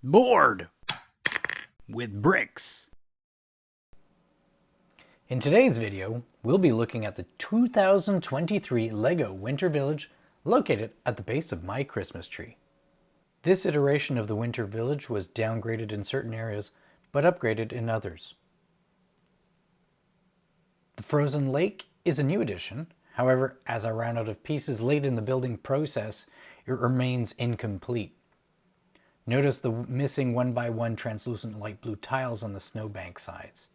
Board with bricks. In today's video, we'll be looking at the 2023 LEGO Winter Village located at the base of my Christmas tree. This iteration of the Winter Village was downgraded in certain areas, but upgraded in others. The Frozen Lake is a new addition. However, as I ran out of pieces late in the building process, it remains incomplete. Notice the missing 1x1 translucent light blue tiles on the snowbank sides.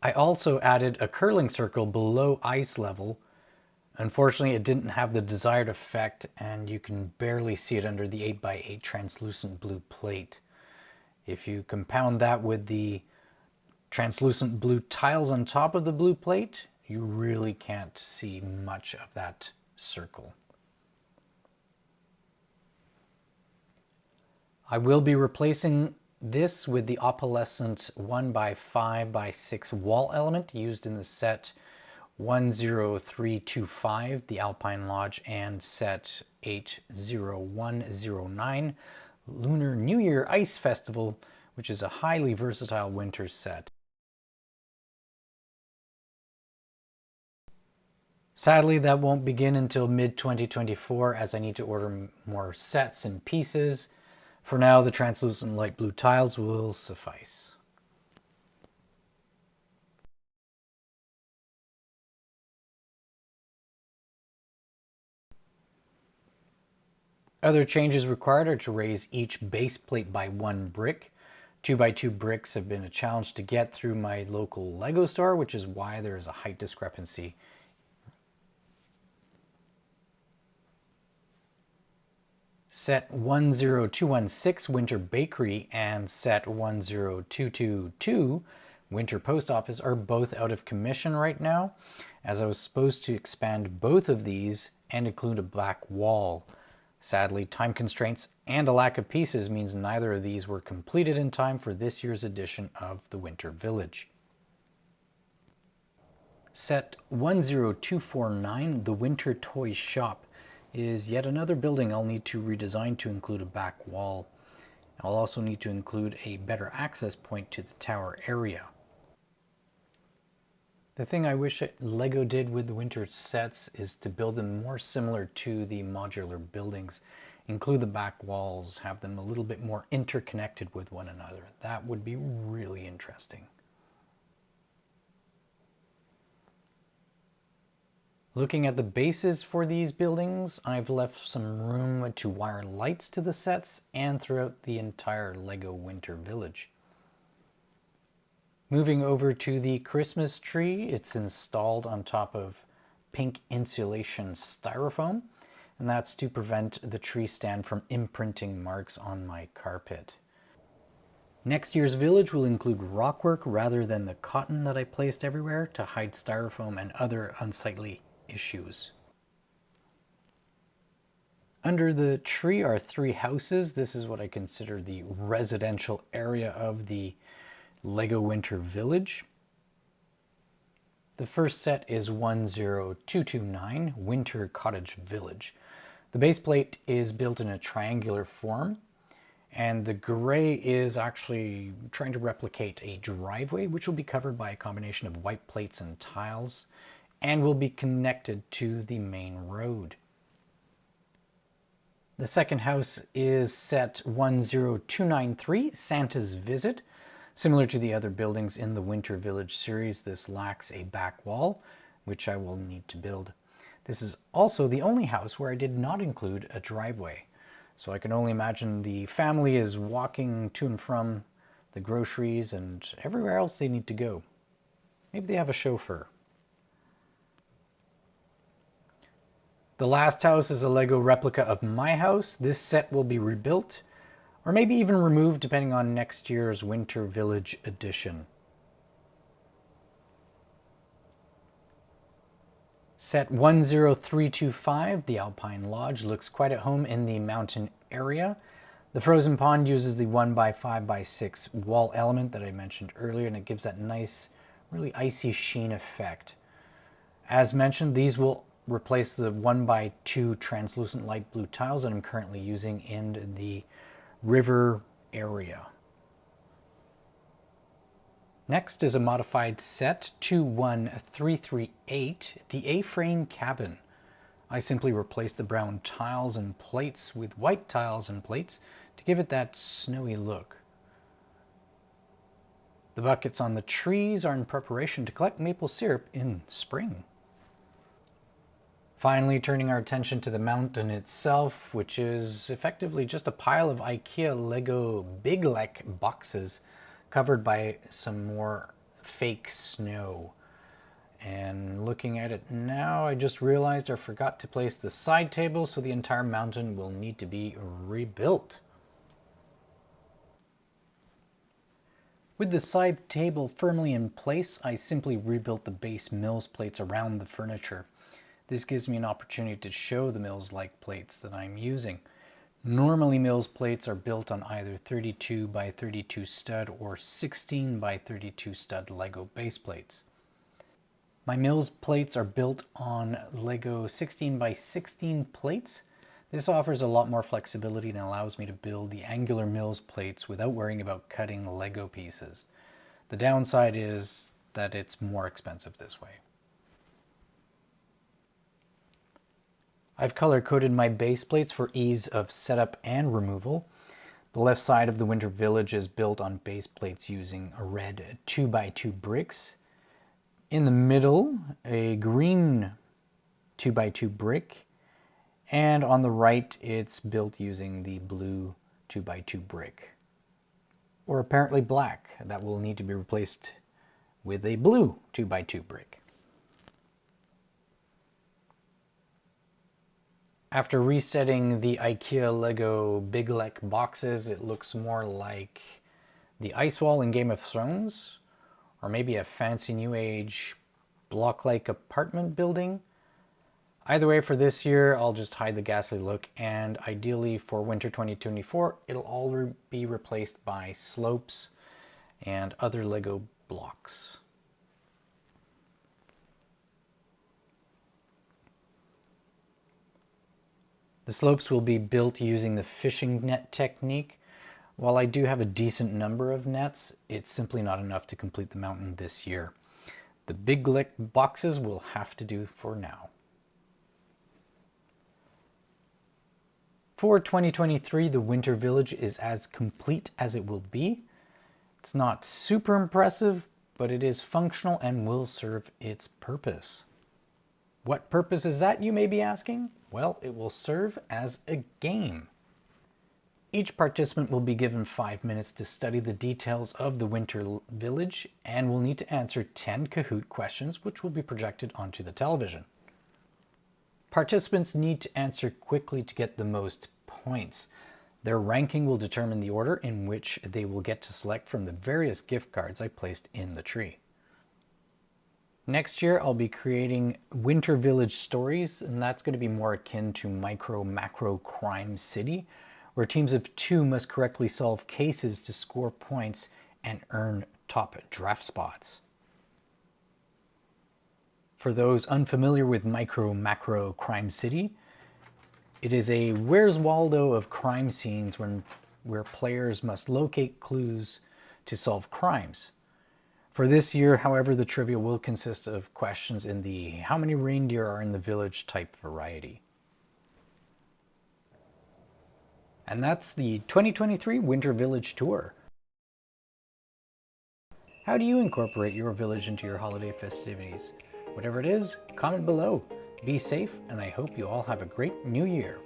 I also added a curling circle below ice level. Unfortunately, it didn't have the desired effect, and you can barely see it under the 8x8 translucent blue plate. If you compound that with the translucent blue tiles on top of the blue plate, you really can't see much of that circle. I will be replacing this with the opalescent 1x5x6 wall element used in the set 10325, the Alpine Lodge, and set 80109, Lunar New Year Ice Festival, which is a highly versatile winter set. Sadly, that won't begin until mid-2024 as I need to order more sets and pieces. For now, the translucent light blue tiles will suffice. Other changes required are to raise each base plate by 1 brick. 2x2 bricks have been a challenge to get through my local LEGO store, which is why there is a height discrepancy. Set 10216 Winter Bakery and set 10222 Winter Post Office are both out of commission right now, as I was supposed to expand both of these and include a black wall. Sadly, time constraints and a lack of pieces means neither of these were completed in time for this year's edition of the Winter Village. Set 10249, the Winter Toy Shop, is yet another building I'll need to redesign to include a back wall. I'll also need to include a better access point to the tower area. The thing I wish LEGO did with the winter sets is to build them more similar to the modular buildings. Include the back walls, have them a little bit more interconnected with one another. That would be really interesting. Looking at the bases for these buildings, I've left some room to wire lights to the sets and throughout the entire LEGO Winter Village. Moving over to the Christmas tree, it's installed on top of pink insulation styrofoam, and that's to prevent the tree stand from imprinting marks on my carpet. Next year's village will include rockwork rather than the cotton that I placed everywhere to hide styrofoam and other unsightly issues. Under the tree are 3 houses. This is what I consider the residential area of the LEGO Winter Village. The first set is 10229 Winter Cottage Village. The base plate is built in a triangular form, and the gray is actually trying to replicate a driveway, which will be covered by a combination of white plates and tiles, and will be connected to the main road. The second house is set 10293, Santa's Visit. Similar to the other buildings in the Winter Village series, this lacks a back wall, which I will need to build. This is also the only house where I did not include a driveway. So I can only imagine the family is walking to and from the groceries and everywhere else they need to go. Maybe they have a chauffeur. The last house is a LEGO replica of my house. This set will be rebuilt, or maybe even removed depending on next year's Winter Village edition. Set 10325, the Alpine Lodge, looks quite at home in the mountain area. The frozen pond uses the 1x5x6 wall element that I mentioned earlier, and it gives that nice, really icy sheen effect. As mentioned, these will replace the 1x2 translucent light blue tiles that I'm currently using in the river area. Next is a modified set 21338, the A-frame cabin. I simply replaced the brown tiles and plates with white tiles and plates to give it that snowy look. The buckets on the trees are in preparation to collect maple syrup in spring. Finally, turning our attention to the mountain itself, which is effectively just a pile of IKEA Lego Big Lek boxes covered by some more fake snow. And looking at it now, I just realized I forgot to place the side table, so the entire mountain will need to be rebuilt. With the side table firmly in place, I simply rebuilt the base Mills plates around the furniture. This gives me an opportunity to show the Mills-like plates that I'm using. Normally Mills plates are built on either 32 by 32 stud or 16 by 32 stud Lego base plates. My Mills plates are built on Lego 16 by 16 plates. This offers a lot more flexibility and allows me to build the angular Mills plates without worrying about cutting Lego pieces. The downside is that it's more expensive this way. I've color-coded my base plates for ease of setup and removal. The left side of the Winter Village is built on base plates using a red 2x2 bricks. In the middle, a green 2x2 brick. And on the right, it's built using the blue 2x2 brick. Or apparently black. That will need to be replaced with a blue 2x2 brick. After resetting the IKEA Lego Big Lek boxes, it looks more like the ice wall in Game of Thrones, or maybe a fancy new age block-like apartment building. Either way, for this year, I'll just hide the ghastly look, and ideally for winter 2024, it'll all be replaced by slopes and other Lego blocks. The slopes will be built using the fishing net technique. While I do have a decent number of nets, it's simply not enough to complete the mountain this year. The Big Lek boxes will have to do for now. For 2023, the Winter Village is as complete as it will be. It's not super impressive, but it is functional and will serve its purpose. What purpose is that, you may be asking? Well, it will serve as a game. Each participant will be given 5 minutes to study the details of the Winter Village and will need to answer 10 Kahoot questions, which will be projected onto the television. Participants need to answer quickly to get the most points. Their ranking will determine the order in which they will get to select from the various gift cards I placed in the tree. Next year, I'll be creating Winter Village stories, and that's going to be more akin to Micro-Macro Crime City, where teams of 2 must correctly solve cases to score points and earn top draft spots. For those unfamiliar with Micro-Macro Crime City, it is a Where's Waldo of crime scenes where players must locate clues to solve crimes. For this year, however, the trivia will consist of questions in the how many reindeer are in the village type variety. And that's the 2023 Winter Village Tour. How do you incorporate your village into your holiday festivities? Whatever it is, comment below. Be safe, and I hope you all have a great new year.